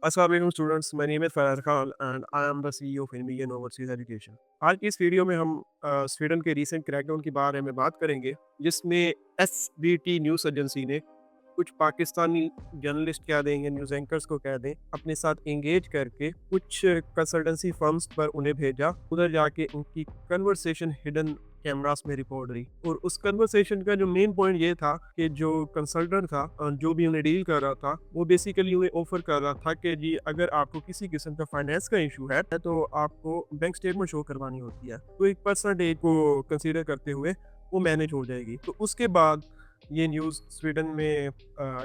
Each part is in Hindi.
अस्सलाम वालेकुम students, my name is Faraz Khan and I am the CEO of Indian overseas education. आज की इस वीडियो में हम स्वीडन के रीसेंट क्रैकडाउन के बारे में बात करेंगे, जिसमें एसबीटी न्यूज़ एजेंसी ने कुछ पाकिस्तानी जर्नलिस्ट कह दें या न्यूज़ एंकर्स को कह दें, अपने साथ एंगेज करके कुछ कंसल्टेंसी फर्म्स पर उन्हें भेजा। उधर जाके उनकी कन्वर्सेशन हिडन कैमरास में रिकॉर्ड रही और उस कन्वर्सेशन का जो मेन पॉइंट ये था कि जो कंसल्टेंट था जो भी उन्हें डील कर रहा था, वो बेसिकली उन्हें ऑफर कर रहा था कि जी अगर आपको किसी किस्म का फाइनेंस का इशू है तो आपको बैंक स्टेटमेंट शो करवानी होती है, तो एक परसेंटेज को कंसीडर करते हुए वो मैनेज हो जाएगी। तो उसके बाद ये न्यूज़ स्वीडन में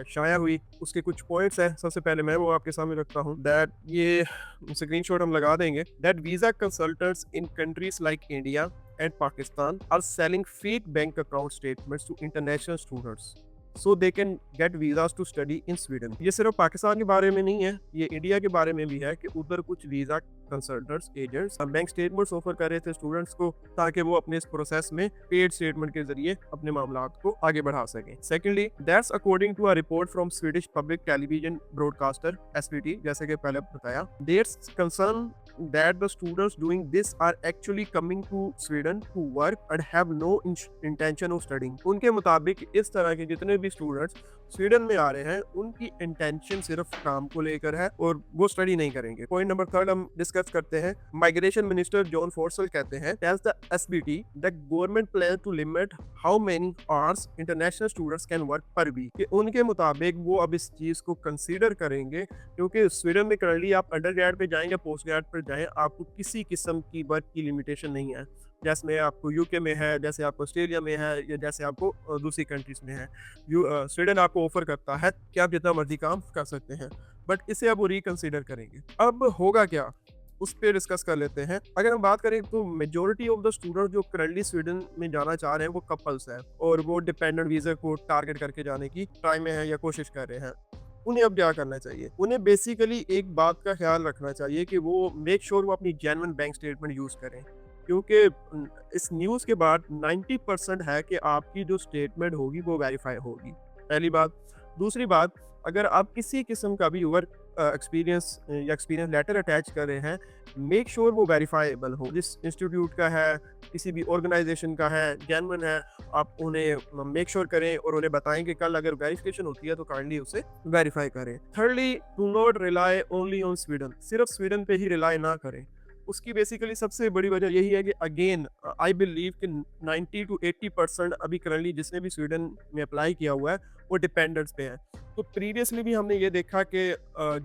शाया हुई। उसके कुछ पॉइंट्स हैं, सबसे पहले मैं वो आपके सामने रखता हूँ। दैट ये स्क्रीनशॉट हम लगा देंगे। That visa consultants in countries like India and Pakistan are selling fake bank account statements to international students so they can get visas to study in Sweden. ये सिर्फ पाकिस्तान के बारे में नहीं है, ये इंडिया के बारे में भी है कि उधर कुछ visa consultants agents bank statements offer कर रहे थे स्टूडेंट्स को, ताकि वो अपने इस प्रोसेस में पेड स्टेटमेंट के जरिए अपने मामलात को आगे बढ़ा सकें। Secondly, that's according to a report from Swedish public television broadcaster SBT, जैसे कि पहले बताया। There's concern that the students doing this are actually coming to Sweden to work and have no intention of studying। उनके मुताबिक इस तरह के जितने भी स्टूडेंट्स स्वीडन में आ रहे हैं, उनकी इंटेंशन सिर्फ काम को लेकर है और वो स्टडी नहीं करेंगे। पॉइंट नंबर 3 हम डिस्कस करते हैं। माइग्रेशन मिनिस्टर जॉन फोर्सल कहते हैं tells the SBT the government plan to limit how many hours international students can work per week. कि उनके मुताबिक वो अब इस चीज को कंसीडर करेंगे, क्योंकि स्वीडन में करंटली आप अंडर ग्रेड पे जाएं या पोस्ट ग्रेड पर जाएं, आपको किसी किस्म की वर्क की लिमिटेशन नहीं है, जैसे आपको यूके में है, जैसे आपको ऑस्ट्रेलिया में है, या जैसे आपको दूसरी कंट्रीज में है। स्वीडन आपको ऑफर करता है कि आप जितना मर्जी काम कर सकते हैं, बट इसे अब वो रिकंसीडर करेंगे। अब होगा क्या, उस पर डिस्कस कर लेते हैं। अगर हम बात करें तो मेजोरिटी ऑफ द स्टूडेंट जो करंटली स्वीडन में जाना चाह रहे हैं वो कपल्स हैं, और वो डिपेंडेंट वीजा को टारगेट करके जाने की ट्राई में है या कोशिश कर रहे हैं। उन्हें अब क्या करना चाहिए? उन्हें बेसिकली एक बात का ख्याल रखना चाहिए कि वो मेक श्योर वो अपनी जेन्युइन बैंक स्टेटमेंट यूज़ करें, क्योंकि इस न्यूज़ के बाद 90% है कि आपकी जो स्टेटमेंट होगी वो वेरीफाई होगी, पहली बात। दूसरी बात, अगर आप किसी किस्म का भी वर्क एक्सपीरियंस या एक्सपीरियंस लेटर अटैच कर रहे हैं, मेक श्योर वो वेरीफाइबल हो। जिस इंस्टीट्यूट का है, किसी भी ऑर्गेनाइजेशन का है, जेन्युइन है, आप उन्हें मेक श्योर करें और उन्हें बताएं कि कल अगर वेरिफिकेशन होती है तो काइंडली उसे वेरीफाई करें। Thirdly, do not rely only on Sweden. सिर्फ स्वीडन पे ही रिलाई ना करें। उसकी बेसिकली सबसे बड़ी वजह यही है कि अगेन आई बिलीव कि 90 to 80% अभी करंटली जिसने भी स्वीडन में अप्लाई किया हुआ है वो डिपेंडेंट्स पे है। तो प्रीवियसली भी हमने ये देखा कि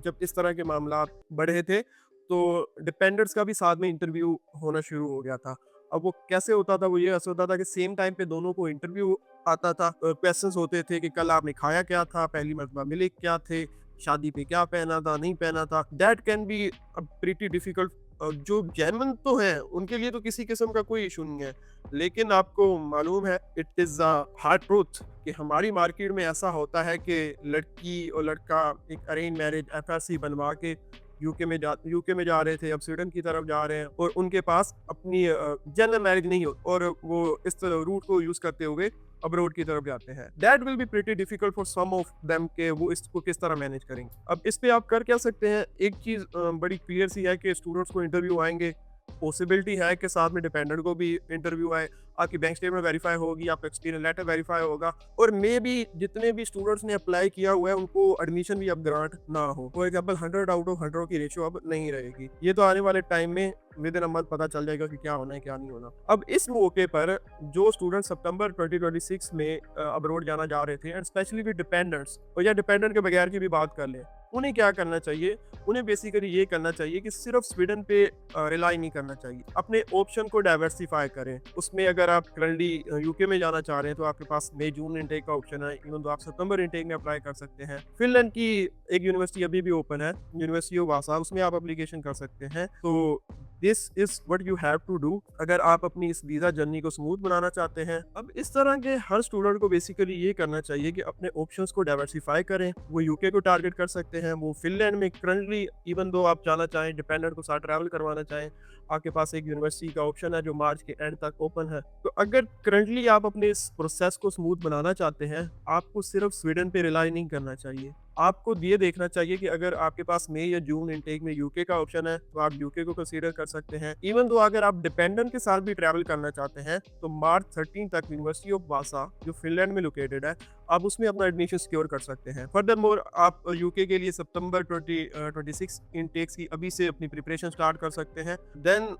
जब इस तरह के मामला बढ़े थे तो डिपेंडेंट्स का भी साथ में इंटरव्यू होना शुरू हो गया था। अब वो कैसे होता था, वो ये ऐसा होता था कि सेम टाइम पे दोनों को इंटरव्यू आता था। क्वेश्चंस होते थे कि कल आपने खाया क्या था, पहली मरतबा मिले क्या थे, शादी पे क्या पहना था, नहीं पहना था। That can be pretty difficult. जो जेन्युइन तो हैं उनके लिए तो किसी किस्म का कोई इशू नहीं है, लेकिन आपको मालूम है it is a hard truth कि हमारी मार्केट में ऐसा होता है कि लड़की और लड़का एक अरेंज मैरिज एफएससी बनवा के यूके में जा रहे थे, अब स्वीडन की तरफ जा रहे हैं, और उनके पास अपनी जनरल मैरिज नहीं हो, और वो इस तरह रूट को यूज करते हुए अब्रोड की तरफ जाते हैं। That will be pretty difficult for some of them के वो इसको किस तरह मैनेज करेंगे। अब इस पे आप कर क्या सकते हैं, एक चीज बड़ी क्लियर सी है कि स्टूडेंट्स को इंटरव्यू आएंगे, पॉसिबिलिटी है कि साथ में डिपेंडेंट को भी इंटरव्यू आए, आपकी बैंक स्टेटमेंट वेरीफाई होगी, आपका एक्सपीरियंस लेटर वेरीफाई होगा, और मे बी जितने भी स्टूडेंट्स ने अप्लाई किया हुआ है उनको एडमिशन भी अब ग्रांट ना हो। फॉर एग्जाम्पल 100 आउट ऑफ 100 की रेशियो अब नहीं रहेगी। ये तो आने वाले टाइम में विद इन अ मंथ पता चल जाएगा कि क्या होना है क्या नहीं होना। अब इस मौके पर जो स्टूडेंट सितंबर 2026 में अब्रोड जाना जा रहे थे, एंड स्पेशली विद डिपेंडेंट्स, और या डिपेंडेंट के बगैर की भी बात कर लें, उन्हें क्या करना चाहिए? उन्हें बेसिकली ये करना चाहिए कि सिर्फ स्वीडन पे रिलाई नहीं करना चाहिए, अपने ऑप्शन को डाइवर्सिफाई करें। उसमें अगर आप करंटली यूके में जाना चाह रहे हैं तो आपके पास मई जून इनटेक का ऑप्शन है, इवन तो आप सितंबर इनटेक में अप्लाई कर सकते हैं। फिनलैंड की एक यूनिवर्सिटी अभी भी ओपन है, यूनिवर्सिटी ऑफ वासा, उसमें आप एप्लीकेशन कर सकते हैं। तो this is what you have to do अगर आप अपनी इस वीजा जर्नी को स्मूथ बनाना चाहते हैं। अब इस तरह के हर स्टूडेंट को बेसिकली ये करना चाहिए कि अपने ऑप्शंस को डाइवर्सिफाई करें। वो यूके को टारगेट कर सकते हैं, वो फिनलैंड में करंटली इवन दो आप जाना चाहें, डिपेंडेंट को साथ ट्रैवल करवाना चाहें, आपके पास एक यूनिवर्सिटी का ऑप्शन है जो मार्च के एंड तक ओपन है। तो अगर करंटली आप अपने इस प्रोसेस को स्मूथ बनाना चाहते हैं, आपको सिर्फ स्वीडन पे रिलाई नहीं करना चाहिए, आपको ये देखना चाहिए कि अगर आपके पास मई या जून इनटेक में यूके का ऑप्शन है तो आप यूके को कंसीडर कर सकते हैं। इवन दो अगर आप डिपेंडेंट के साथ भी ट्रैवल करना चाहते हैं तो मार्च 13 तक यूनिवर्सिटी ऑफ वासा जो फिनलैंड में लोकेटेड है, आप उसमें अपना एडमिशन सिक्योर कर सकते हैं। फर्दर मोर आप यूके के लिए सितंबर 2026 इनटेक्स की अभी से अपनी प्रिपरेशन स्टार्ट कर सकते हैं। Then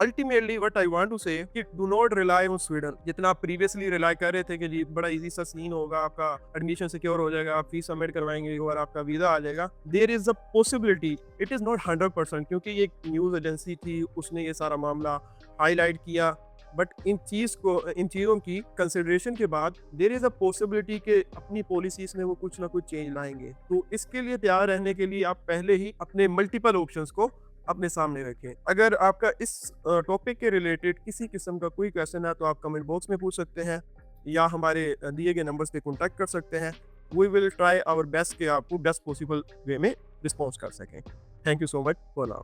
ultimately what I want to say कि do not rely on Sweden. जितना आप प्रीवियसली रिलाई कर रहे थे कि जी बड़ा इजी सा सीन होगा, आपका एडमिशन सिक्योर हो जाएगा, आप फीस सबमिट करवाएंगे और आपका वीजा आ जाएगा, there is a possibility, it is not 100%, क्योंकि ये एक न्यूज एजेंसी थी, उसने ये सारा मामला हाईलाइट किया। बट इन चीज़ों की कंसिडरेशन के बाद देयर इज़ अ पॉसिबिलिटी कि अपनी पॉलिसीज़ में वो कुछ ना कुछ चेंज लाएंगे। तो इसके लिए तैयार रहने के लिए आप पहले ही अपने मल्टीपल ऑप्शंस को अपने सामने रखें। अगर आपका इस टॉपिक के रिलेटेड किसी किस्म का कोई क्वेश्चन है तो आप कमेंट बॉक्स में पूछ सकते हैं या हमारे दिए गए नंबर्स पे कॉन्टैक्ट कर सकते हैं। We will try our best कि आपको बेस्ट पॉसिबल वे में रिस्पॉन्स कर सकें। Thank you so much for now.